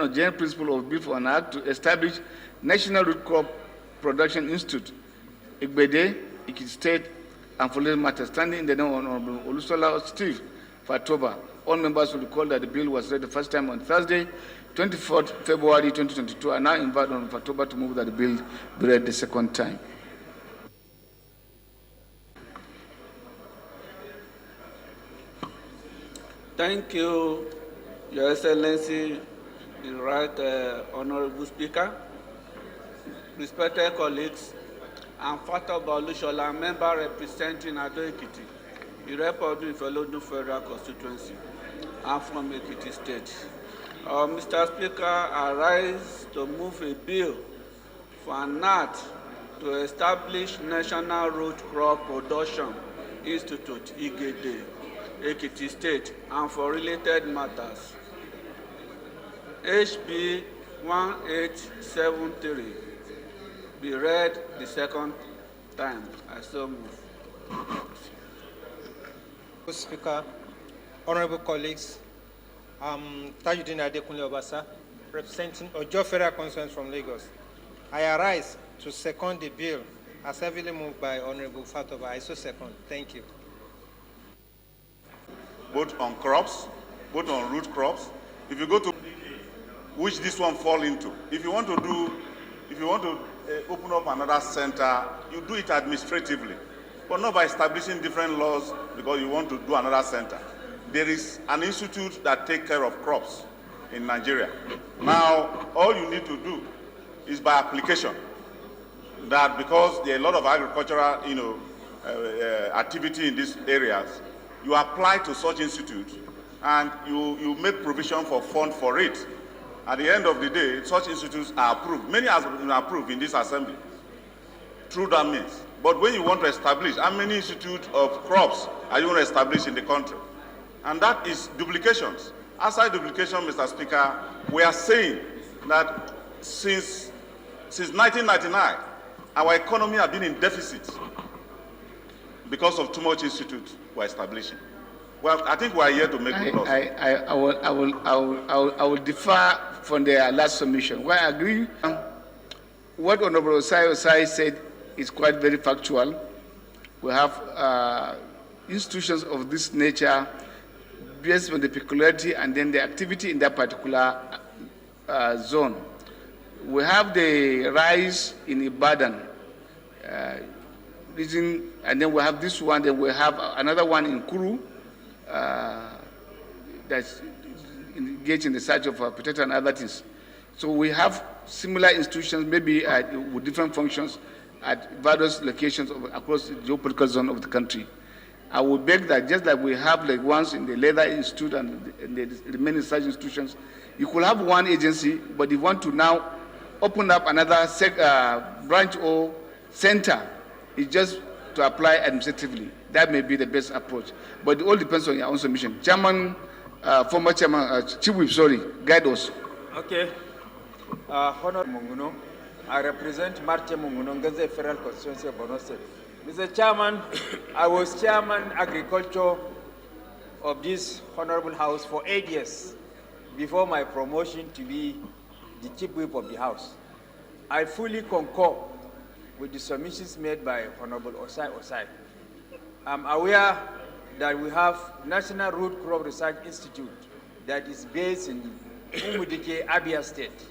The general principle of Bill for an Act to establish National Root Crop Production Institute, Igbede, Ekiti State, and for little matter, standing in the name of Honorable Olusola Steve for October. All members will recall that the bill was read the first time on Thursday, 24th February 2022, and now invite Honorable October to move that the bill be read the second time. Thank you, Your Excellency, the Right Honorable Speaker, respected colleagues, and Father Olusola, member representing Ado Ekiti, the Republic of Olodun Federal Constituency, and from Ekiti State. Mr. Speaker, I rise to move a bill for an act to establish National Root Crop Production Institute, Igbede, Ekiti State, and for related matters. HB 1873 be read the second time. I so move. Speaker, honorable colleagues, Tajuddin Adekunle Obasa, representing Ojo Federal Constituency from Lagos. I arise to second the bill as heavily moved by Honorable Fatova. I so second. Thank you. Both on crops, both on root crops. If you go to which this one fall into, if you want to open up another center, you do it administratively, but not by establishing different laws because you want to do another center. There is an institute that takes care of crops in Nigeria. Now, all you need to do is by application that because there are a lot of agricultural, activity in these areas, you apply to such institute and you make provision for fund for it. At the end of the day, such institutes are approved. Many have been approved in this assembly through that means. But when you want to establish, how many institutes of crops are you going to establish in the country? And that is duplications. Outside duplication, Mr. Speaker, we are saying that since 1999, our economy has been in deficit because of too much institute we're establishing. Well, I think we are here to make good laws. I will differ from the last submission. Well, I agree. What Honorable Osai said is quite very factual. We have institutions of this nature based on the peculiarity and then the activity in that particular zone. We have the rise in Ibadan region, and then we have this one, then we have another one in Kuru that's engaged in the search of potato and other things. So we have similar institutions, maybe with different functions at various locations across the geopolitical zone of the country. I would beg that just like we have like ones in the Leather Institute and the remaining such institutions, you could have one agency, but if you want to now open up another branch or center, it's just to apply administratively. That may be the best approach. But it all depends on your own submission. Chairman, former Chairman, Chief Whip, sorry, guide us. Okay. Honorable Munguno, I represent Marte Munguno, Gaze Federal Constituency of Borno State. Mr. Chairman, I was Chairman Agriculture of this Honorable House for 8 years before my promotion to be the Chief Whip of the House. I fully concur with the submissions made by Honorable Osai. I'm aware that we have National Root Crop Research Institute that is based in Umudike, Abia State.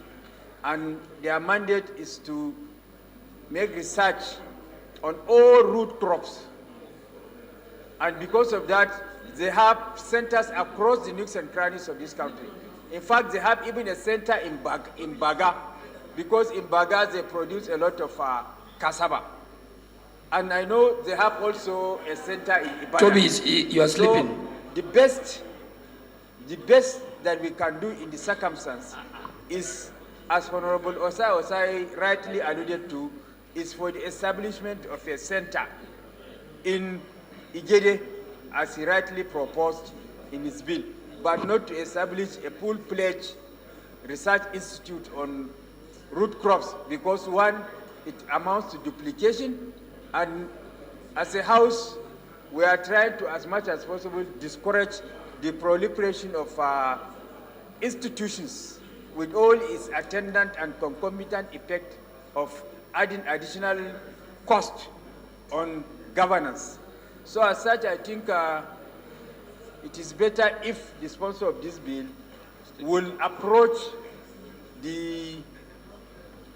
And their mandate is to make research on all root crops. And because of that, they have centers across the nooks and crannies of this country. In fact, they have even a center in Baga, because in Baga they produce a lot of cassava. And I know they have also a center in Ibadan. Toby, you are sleeping. So the best that we can do in the circumstance is, as Honorable Osai rightly alluded to, is for the establishment of a center in Igbede, as he rightly proposed in his bill, but not to establish a full-fledged research institute on root crops, because one, it amounts to duplication, and as a house, we are trying to, as much as possible, discourage the proliferation of institutions with all its attendant and concomitant effect of adding additional cost on governance. So as such, I think it is better if the sponsor of this bill will approach the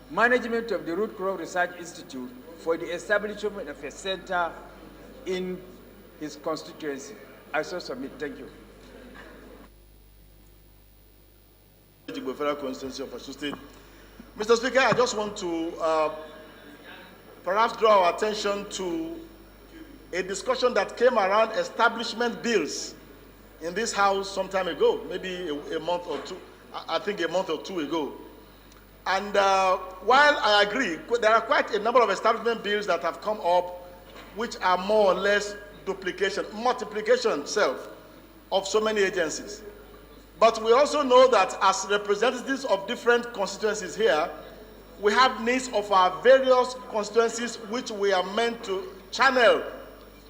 management of the Root Crop Research Institute for the establishment of a center in his constituency. I so submit. Thank you. Federal constituency of Osun State. Mr. Speaker, I just want to perhaps draw our attention to a discussion that came around establishment bills in this House some time ago, maybe a month or two, I think a month or two ago. And while I agree, there are quite a number of establishment bills that have come up which are more or less duplication, multiplication itself of so many agencies. But we also know that as representatives of different constituencies here, we have needs of our various constituencies which we are meant to channel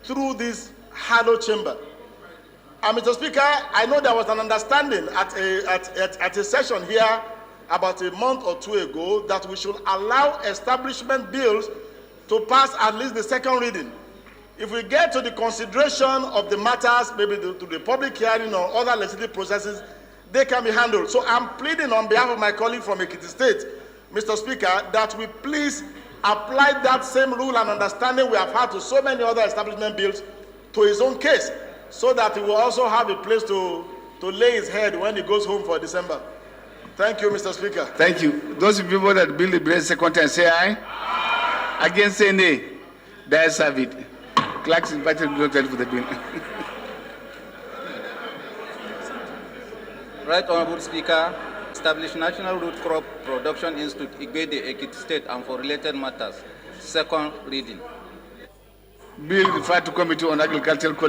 through this hollow chamber. And Mr. Speaker, I know there was an understanding at a session here about a month or two ago that we should allow establishment bills to pass at least the second reading. If we get to the consideration of the matters, maybe to the public hearing or other legislative processes, they can be handled. So I'm pleading on behalf of my colleague from Ekiti State, Mr. Speaker, that we please apply that same rule and understanding we have had to so many other establishment bills to his own case, so that he will also have a place to lay his head when he goes home for December. Thank you, Mr. Speaker. Thank you. Those people that bill the bill second time say aye. Aye. Against say nay. The ayes have it. Clerks invited to vote for the bill. Right Honorable Speaker, establish National Root Crop Production Institute, Igbede, Ekiti State, and for related matters. Second reading. Bill referred to Committee on Agricultural